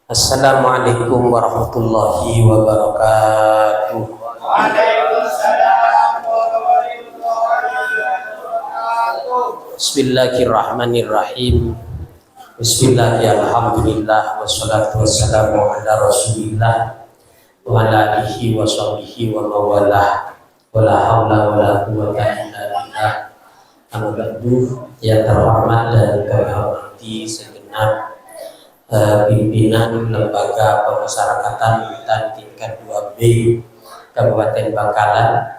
Assalamualaikum warahmatullahi wabarakatuh. Waalaikumsalam warahmatullahi wabarakatuh. Bismillahirrahmanirrahim. Bismillahirrahmanirrahim. Wassalatu wassalamu ala rasulillah wa ala alihi wa sahbihi wa mawalah. Wala hawla wala quwwata illa billah. Amma ba'du, yang terhormat dan kami hormati segenap pimpinan lembaga pemasyarakatan hutan tingkat 2B Kabupaten Bangkalan,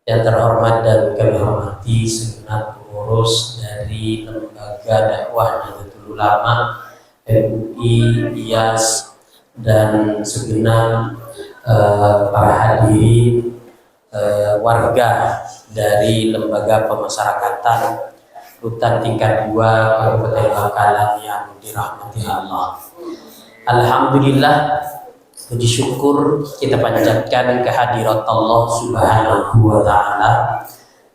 yang terhormat dan kami hormati segenap pengurus dari lembaga dakwah Nahdlatul Ulama, MUI, IAS, dan segenap para hadirin warga dari lembaga pemasyarakatan hutan tingkat 2 Kabupaten Bangkalan yang dirahmati Allah. Alhamdulillah, puji syukur kita panjatkan kehadirat Allah Subhanahu wa Ta'ala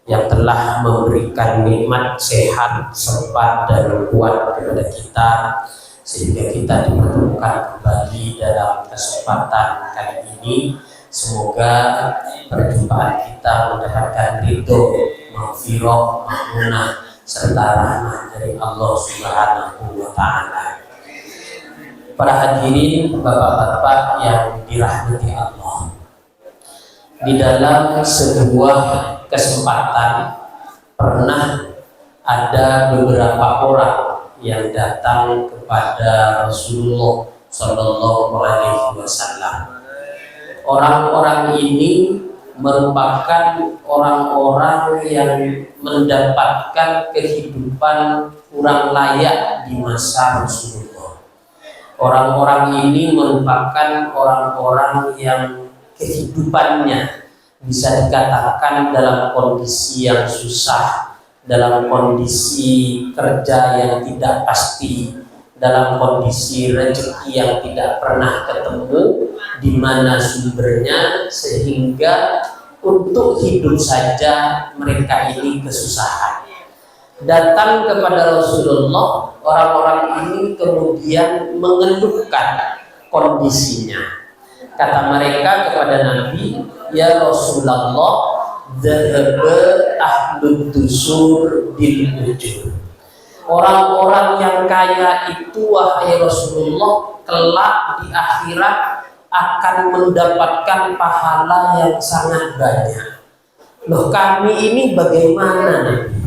yang telah memberikan nikmat sehat, sempat, dan kuat kepada kita sehingga kita dipertemukan kembali dalam kesempatan kali ini. Semoga perjumpaan kita mendapatkan ridho, maghfirah, maghmunah, serta rahmat dari Allah Subhanahu wa Ta'ala. Para hadirin, bapak-bapak yang dirahmati Allah, di dalam sebuah kesempatan pernah ada beberapa orang yang datang kepada Rasulullah Shallallahu Alaihi Wasallam. Orang-orang ini merupakan orang-orang yang mendapatkan kehidupan kurang layak di masa Rasulullah. Orang-orang ini merupakan orang-orang yang kehidupannya bisa dikatakan dalam kondisi yang susah, dalam kondisi kerja yang tidak pasti, dalam kondisi rezeki yang tidak pernah ketemu di mana sumbernya, sehingga untuk hidup saja mereka ini kesusahan. Datang kepada Rasulullah, orang-orang ini kemudian mengeluhkan kondisinya. Kata mereka kepada Nabi, "Ya Rasulullah, dhahaba ahlud dusur bil ujur." Orang-orang yang kaya itu, wahai Rasulullah, kelak di akhirat akan mendapatkan pahala yang sangat banyak. Loh, kami ini bagaimana, Nabi?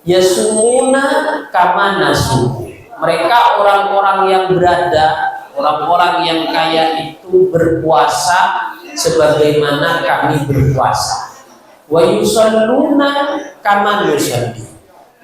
Yasumuna kama nasu. Mereka orang-orang yang berada, orang-orang yang kaya itu berpuasa sebagaimana kami berpuasa. Wa yusalluna kama nusalli.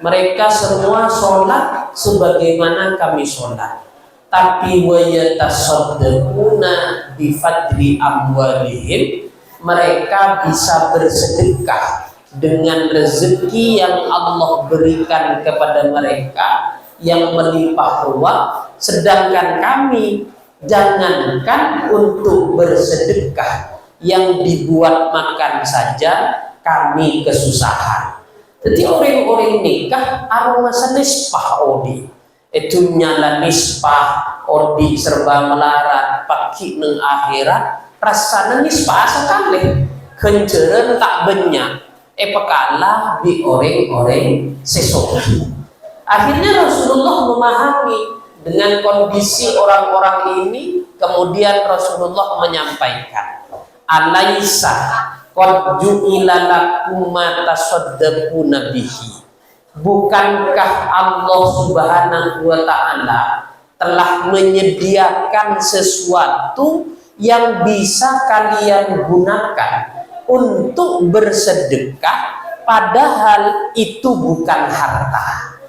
Mereka semua sholat sebagaimana kami sholat. Tapi wa yatasaddaquna bi fadli amwalihim, mereka bisa bersedekah dengan rezeki yang Allah berikan kepada mereka yang melimpah ruah, sedangkan kami jangankan untuk bersedekah, yang dibuat makan saja kami kesusahan. Jadi orang-orang nikah aromasa nisbah odi. Itu nyala nisbah odi serba melarat paki neng akhirat rasanya nisbah sekali kenceren tak banyak pekalah di orang-orang sesuatu. Akhirnya Rasulullah memahami dengan kondisi orang-orang ini, kemudian Rasulullah menyampaikan, "Alaisa qad ju'ila lakum ma tasaddaquna bihi." Bukankah Allah Subhanahu wa Ta'ala telah menyediakan sesuatu yang bisa kalian gunakan untuk bersedekah, padahal itu bukan harta.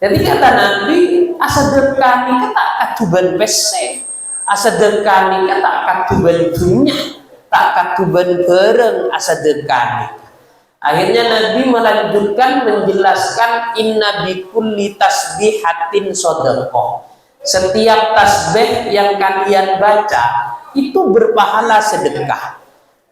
Jadi kata Nabi, asedekah kata katuban bese, asedekah kata katuban dunia, tak katuban bareng asedekah. Akhirnya Nabi melanjutkan menjelaskan, inna bikulli tasbihatin shadaqah. Setiap tasbih yang kalian baca itu berpahala sedekah.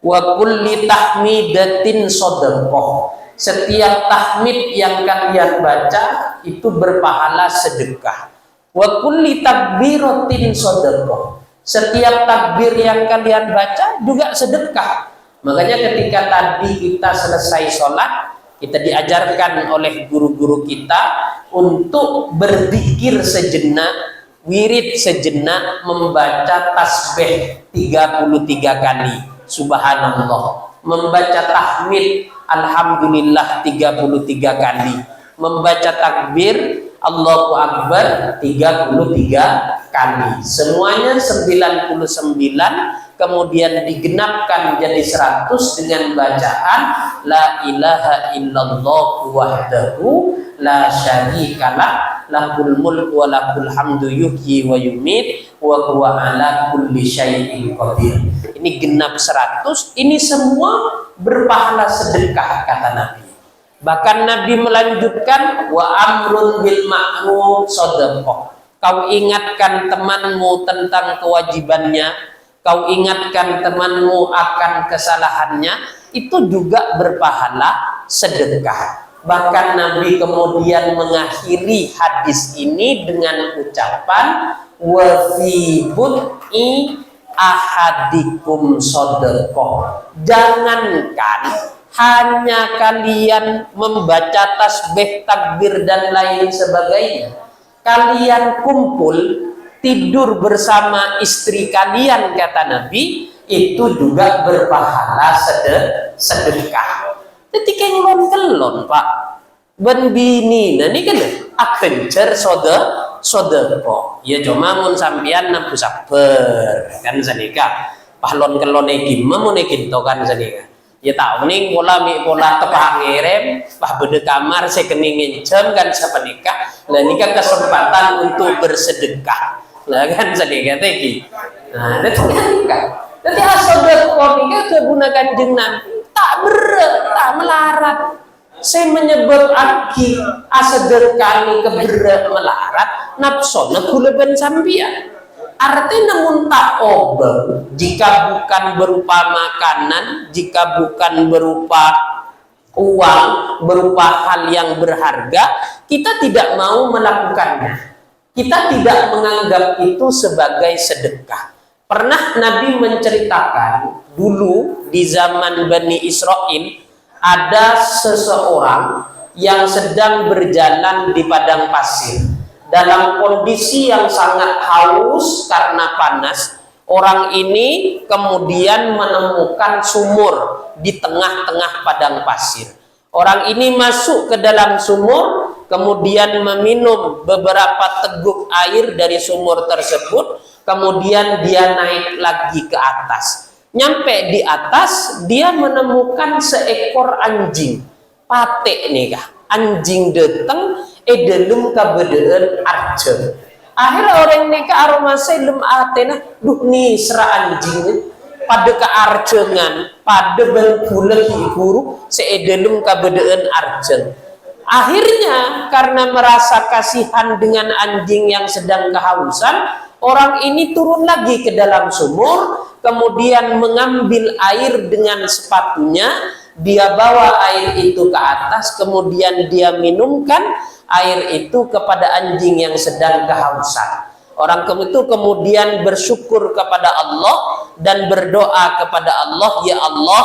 Wa kulli tahmidatin shadaqah. Setiap tahmid yang kalian baca itu berpahala sedekah. Wa kulli takbiratin shadaqah. Setiap takbir yang kalian baca juga sedekah. Makanya ketika tadi kita selesai sholat, kita diajarkan oleh guru-guru kita untuk berzikir sejenak, wirid sejenak, membaca tasbih 33 kali, subhanallah, membaca tahmid alhamdulillah 33 kali, membaca takbir Allahu Akbar 33 kali. Semuanya 99, kemudian digenapkan jadi 100 dengan bacaan la ilaha illallah wahdahu la syarikalah lahul mulku wa lahul hamdu yuhyi wa yumit wa huwa ala kulli syai'in qadir. Ini genap 100, ini semua berpahala sedekah kata Nabi. Bahkan Nabi melanjutkan wa amrun bil ma'ruf shadaqah. Kau ingatkan temanmu tentang kewajibannya, kau ingatkan temanmu akan kesalahannya, itu juga berpahala sedekah. Bahkan Nabi kemudian mengakhiri hadis ini dengan ucapan wa fi bud'i ahadikum shadaqah. Jangankan hanya kalian membaca tasbih, takbir dan lain sebagainya, kalian kumpul tidur bersama istri kalian kata Nabi, itu juga berpahala sedekah. Ketika ngelon-kelon Pak ben bini nah ini kan akencer sodeko ya cuma mun sampian nampu sabar kan sedekah pahlon kelon ekim mun ekim to kan sedekah ya tahu nih pola tepak ngerem pah bede kamar sekeningin jam kan sepenikah lah ini kan kesempatan untuk bersedekah lah kan sedekah teki nah itu kan nanti asal berkonika kegunakan jenang tak tak melarat saya menyebut aki asedekani keberat melarat nafsona kuleban sambian artinya namun tak obat jika bukan berupa makanan, jika bukan berupa uang, berupa hal yang berharga, kita tidak mau melakukannya, kita tidak menganggap itu sebagai sedekah. Pernah Nabi menceritakan dulu di zaman Bani Israel ada seseorang yang sedang berjalan di padang pasir dalam kondisi yang sangat haus karena panas. Orang ini kemudian menemukan sumur di tengah-tengah padang pasir. Orang ini masuk ke dalam sumur, kemudian meminum beberapa teguk air dari sumur tersebut, kemudian dia naik lagi ke atas. Nyampe di atas, dia menemukan seekor anjing. Patek nih kah? Anjing datang, delum kabedeen arje. Akhirnya orang neka aroma selem atena, duh nih sera anjing pada kearjengan, pada belbulehi guru, seedelum kabedeen arjen. Akhirnya karena merasa kasihan dengan anjing yang sedang kehausan, orang ini turun lagi ke dalam sumur, kemudian mengambil air dengan sepatunya, dia bawa air itu ke atas, kemudian dia minumkan air itu kepada anjing yang sedang kehausan. Orang itu kemudian bersyukur kepada Allah dan berdoa kepada Allah, ya Allah,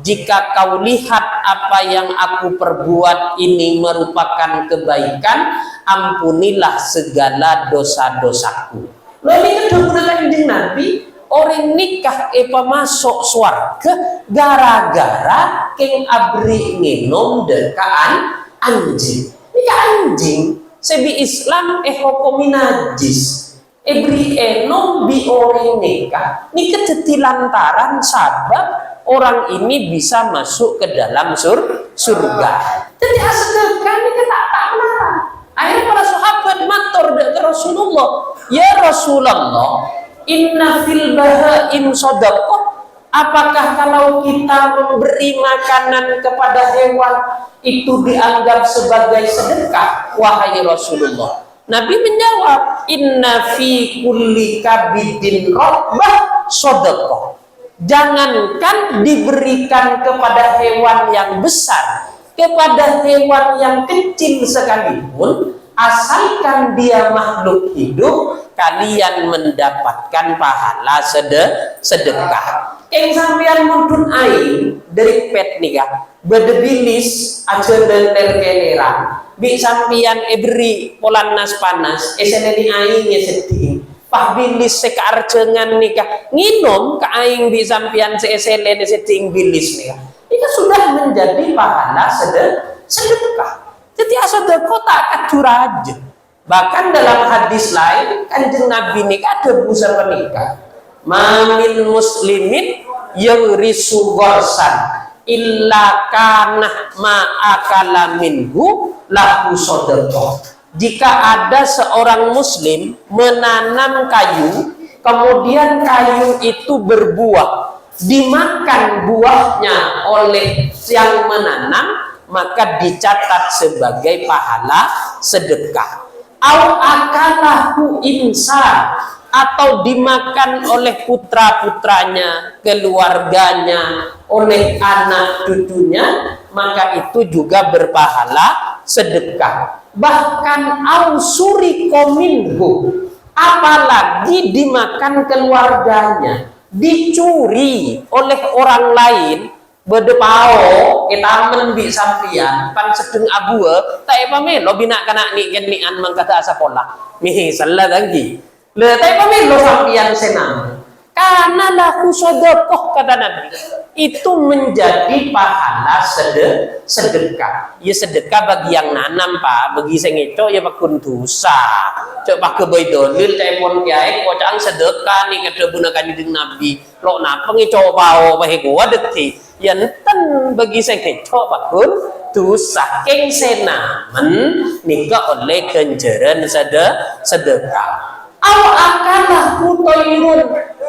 jika kau lihat apa yang aku perbuat ini merupakan kebaikan, ampunilah segala dosa-dosaku. Lalu ini kedua kanjeng Nabi, orang nikah masuk swarga gara-gara keng abri nginom dekaan anjing. Nikah anjing sebi Islam hukum najis. Ebri enom bi orang nikah. Nikah jadi lantaran sabab orang ini bisa masuk ke dalam surga. Jadi asalkan nikah tak melarang. Akhirnya para sahabat matur ke Rasulullah, ya Rasulullah, inna fil bahaim shadaqah. Apakah kalau kita memberi makanan kepada hewan itu dianggap sebagai sedekah? Wahai Rasulullah, Nabi menjawab, inna fi kulli kabidin rabbah shadaqah. Jangankan diberikan kepada hewan yang besar, kepada hewan yang kecil sekalipun asalkan dia makhluk hidup, kalian mendapatkan pahala sedekah. Yang sampean mudun aing dari pet nikah bedebilis aja dan terkelera bi sampean beri polannas panas eseneni aing ya sedih pah bilis sekaarcengan nikah nginom ke aing bi sampean seeselen seding bilis nikah itu sudah menjadi pahala sedekah. Jadi sedekah tak kacuraj. Bahkan dalam hadis lain Kanjeng Nabi nikah ada busur menikah mamin muslimin yang risu gorsan illa kana ma'akala minhu lahu sedekah. Jika ada seorang muslim menanam kayu, kemudian kayu itu berbuah, dimakan buahnya oleh yang menanam, maka dicatat sebagai pahala sedekah. Au akalahu insan, atau dimakan oleh putra-putranya, keluarganya, oleh anak cucunya, maka itu juga berpahala sedekah. Bahkan ausuri kominhu, apalagi dimakan keluarganya, dicuri oleh orang lain, bedepao kita menbi sampian pan sedeng abue tak pamelo bina kana ni genian mangkata sekolah mihi salah lagi le tak pamelo sampian senam karena lahu sedekah kata Nabi itu menjadi pahala sedekah. Ya sedekah bagi yang nanam pak, bagi sing itu ya pakun dosa. Cok pak kebay dolil cai pon kiai kocang sedekah ni kata gunakan di Nabi. Lo napa ngico pao pahe gua dekti. Ya enten bagi sing itu pakun dosa. Keng senamen nika oleh kenjeran sedekah. Aw akalah kutoirun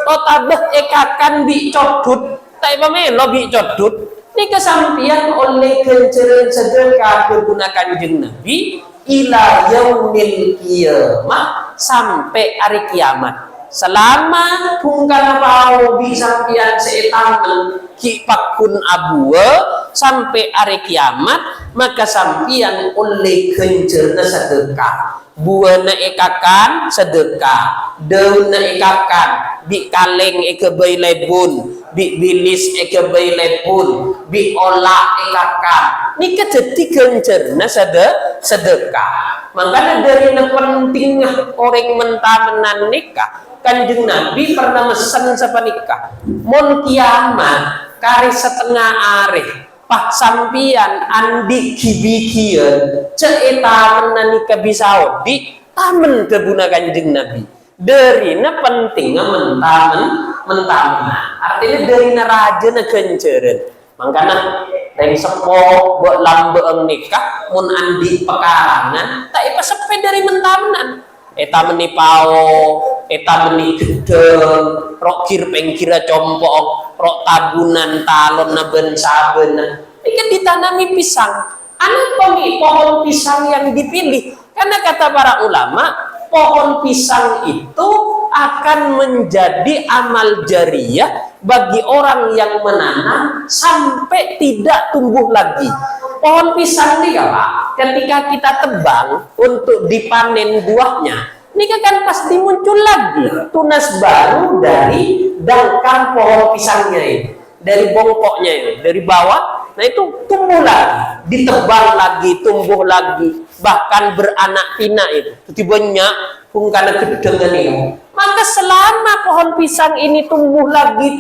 totabah ekakan dicodut tak pamelo dicodut ini kesampian oleh kenceran sedekah digunakan jeung Nabi ila yaumil qiyamah sampai hari kiamat selama bungkana pau bisampian seetamen ki pakun abue sampai hari kiamat maka sampian oleh kencerna sedekah buana ekakan sedekah daunna ekakan bi kaleng eke bay lebun bi bilis eke bay lebun bi olah ekakan ni kejeti kencerna sedekah makanya dari pentingnya orang mentamenan nikah Kanjeng Nabi pernah mesen sapa nikah mon kiamat kari setengah areh pak sampian andi kibikian ceeta menani kabisau di tamen kebuna Kanjeng Nabi derina pentingnya mentamen artinya derina raja na kenceren makanya dari sepo buat lambeeng nikah mun andi pekarangan tak ipa sepe dari mentamenan eta menipao eta meni gedeng rok kir pengkira compok rok tabunan talon na ben saben ikan ditanami pisang anak pemi pohon pisang yang dipilih karena kata para ulama pohon pisang itu akan menjadi amal jariyah bagi orang yang menanam sampai tidak tumbuh lagi. Pohon pisang nih Pak, ketika kita tebang untuk dipanen buahnya, ini kan pasti muncul lagi tunas baru dari dangkal pohon pisangnya ini, dari bongkoknya ini, dari bawah. Nah itu tumbuh lagi, ditebang lagi, tumbuh lagi, bahkan beranak pinak itu. Tibanya karena kedengan ini. Maka selama pohon pisang ini tumbuh lagi,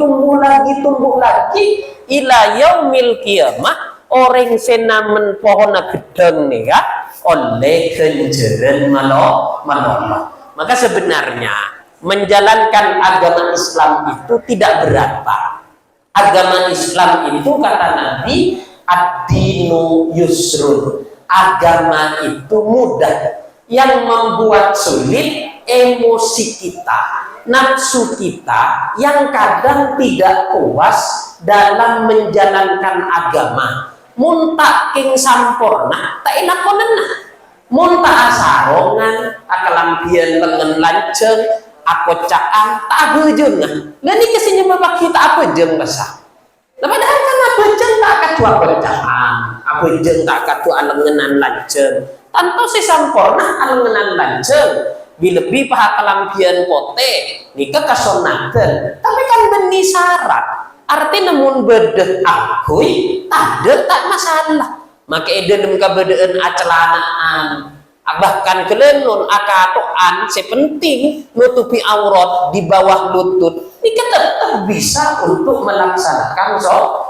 ila yaumil qiyamah orang senamen pohon gedeng nih ya oleh kenjeran manoloh. Maka sebenarnya menjalankan agama Islam itu tidak berat Pak. Agama Islam itu kata Nabi ad-dinu yusrun, agama itu mudah. Yang membuat sulit emosi kita, nafsu kita yang kadang tidak puas dalam menjalankan agama. Muntak king sampurna tak enak konena muntak asarongan akalampian lengan lanceng aku caan tak bejeng dan ini kesini bapak kita apa jeng besar padahal kan apa jeng tak ketua percaan apa jeng tak ketua lenganan lanceng tanpa sesampurna alengenan lanceng bilebi paha kalampian pote nika kasonaken tapi kan beni syarat arti namun bedeh akui tak masalah maka dalam kabedeen acelanaan bahkan kelenon akatoan sepenting nutupi aurat di bawah lutut ini tetap bisa untuk melaksanakan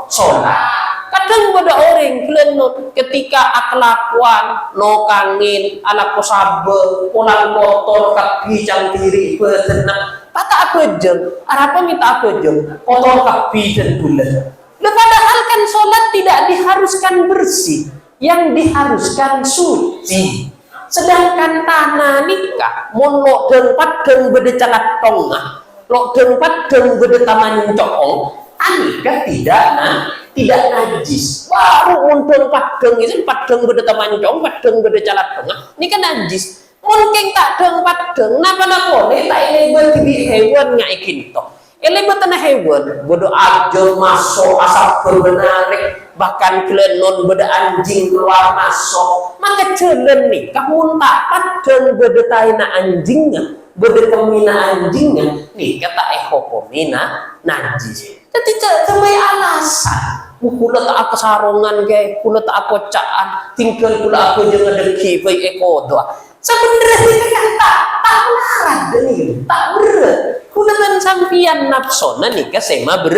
sholat. Kadang pada orang kelenon ketika akelakuan no kangin ala kosabe ulang motor kaki cang kiri betenang patah apa jeng apa minta apa jeng kotor kaki dan bulan. Padahal kan sholat tidak diharuskan bersih, yang diharuskan suci. Sedangkan tanah nikah monok dan padeng bede calat tongah lok dan padeng bede taman coong anikah tidak najis baru untuk padeng itu padeng bede taman coong padeng bede calat tongah ini kan najis mungkin tak deng padeng napa boleh tak ini bagi hewan ngaikin toh ele betana hewan bodo aja masuk asap berbenarik bahkan kelenon beda anjing keluar masuk maka jelen nih kamu tak padeng beda taina anjingnya beda kemina anjingnya nih kata ehopomina najis jadi cemai alasan kula tak apa sarongan kayak kula tak apa caan tinggal kula aku jangan deki baik ekodoa sebenarnya kan tak larang nih tak berat kuleban sampian nafsona nikah sema ber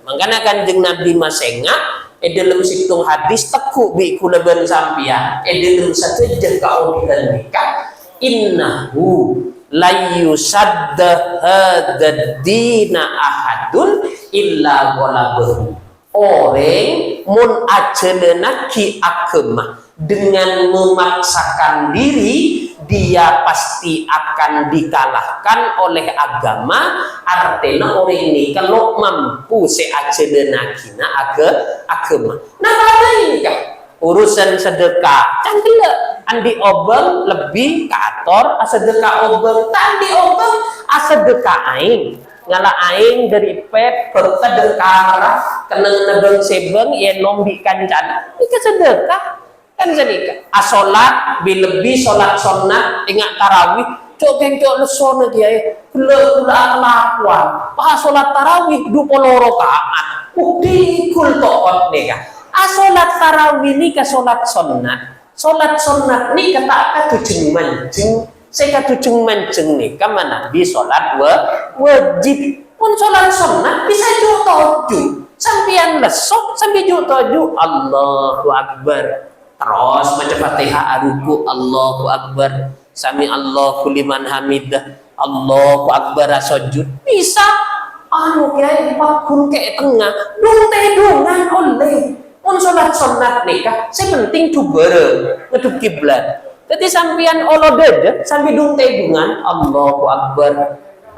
makanya kanjeng Nabi masenga dalam situng hadis teku bi kuleban sampian dalam satu jengkau dan nikah innahu layusadda hadad dina ahadun illa golabahu orang mun ajelena ki akemah dengan memaksakan diri dia pasti akan dikalahkan oleh agama artinya orang ini kalau mampu seajelena kina agama nah ada ini kan urusan sedekah canggih andi obeng lebih kator sedekah obeng tadi obeng sedekah aing ngala aing dari pet bersedekah keneng nebeng sebeng ya nombi kancana ini sedekah kan sedekah asolat bilebi solat sunat ingat tarawih cok cok lesona dia kula kelakuan pa solat tarawih 20 rakaat dikul toot nih asolat tarawih ni ka solat sunat ni kata katujeng mancing saya katujeng mancing nih kama nabi solat wajib pun solat sunat bisa jutoju sampian lesok sampai jutoju Allahu Akbar terus baca Fatihah aruku Allahu Akbar sami Allahu liman hamidah Allahu Akbar sujud bisa anu kiai pakun ke tengah dung tedungan oleh pun sholat sunat nikah sepenting tubere ngeduk kiblat jadi sampian olo dede sambil dung tedungan Allahu Akbar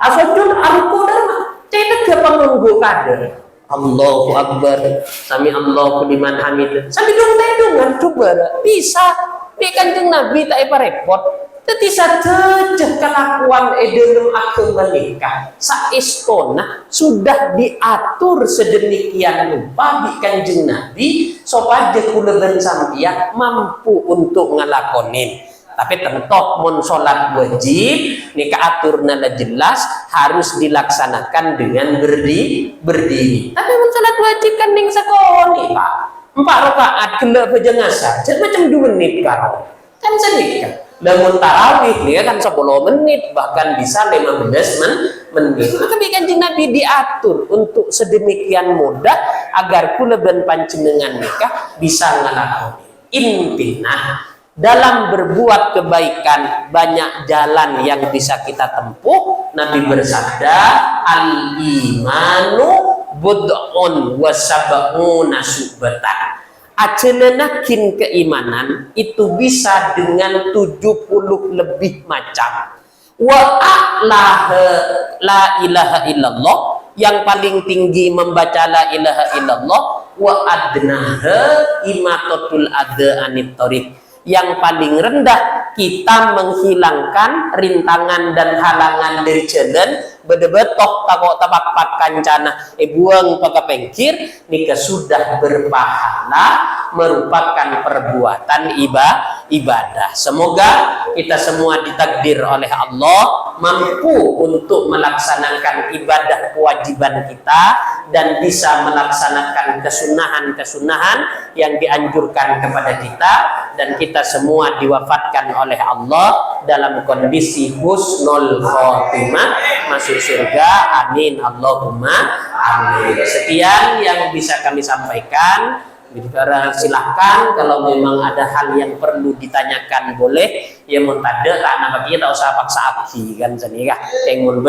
sujud aruku dama cetek ke penunggu kader Allahu Akbar sami Allahu liman hamid sambil dong coba bisa dia kanjeng Nabi tak repot tapi saja kelakuan dalam agama nikah saestona sudah diatur sedemikian rupa di kanjeng Nabi supaya kuleban sampian mampu untuk ngelakonin tapi tentu mun sholat wajib nikah aturna jelas harus dilaksanakan dengan berdiri tapi mun sholat wajib kan ning sekoni Pak 4 rakaat kena bejengasa jadi macam 2 menit karo kan sedikit dan tarawih nih kan 10 menit bahkan bisa 15 menit maka kanjeng Nabi diatur untuk sedemikian mudah agar kuleban panjenengan nikah bisa ngelakoni intinya dalam berbuat kebaikan banyak jalan yang bisa kita tempuh. Nabi bersabda al-imanu bud'un wa sab'una syu'batan. Acenenakin keimanan itu bisa dengan 70 lebih macam. Wa a'laha la ilaha illallah, yang paling tinggi membaca la ilaha illallah. Wa adnaha imatatul adha anit thariq, yang paling rendah kita menghilangkan rintangan dan halangan dari jalan bedebetok takok tapak kancana buang pakai pengkir nika sudah berpahala merupakan perbuatan ibadah. Semoga kita semua ditakdir oleh Allah mampu untuk melaksanakan ibadah kewajiban kita dan bisa melaksanakan kesunahan-kesunahan yang dianjurkan kepada kita, dan kita semua diwafatkan oleh Allah dalam kondisi husnul khotimah, masuk surga. Amin Allahumma amin. Sekian yang bisa kami sampaikan. Silahkan kalau memang ada hal yang perlu ditanyakan boleh. Ya mun tade karena bagi kita usah paksa api kan seni kah. Yang mun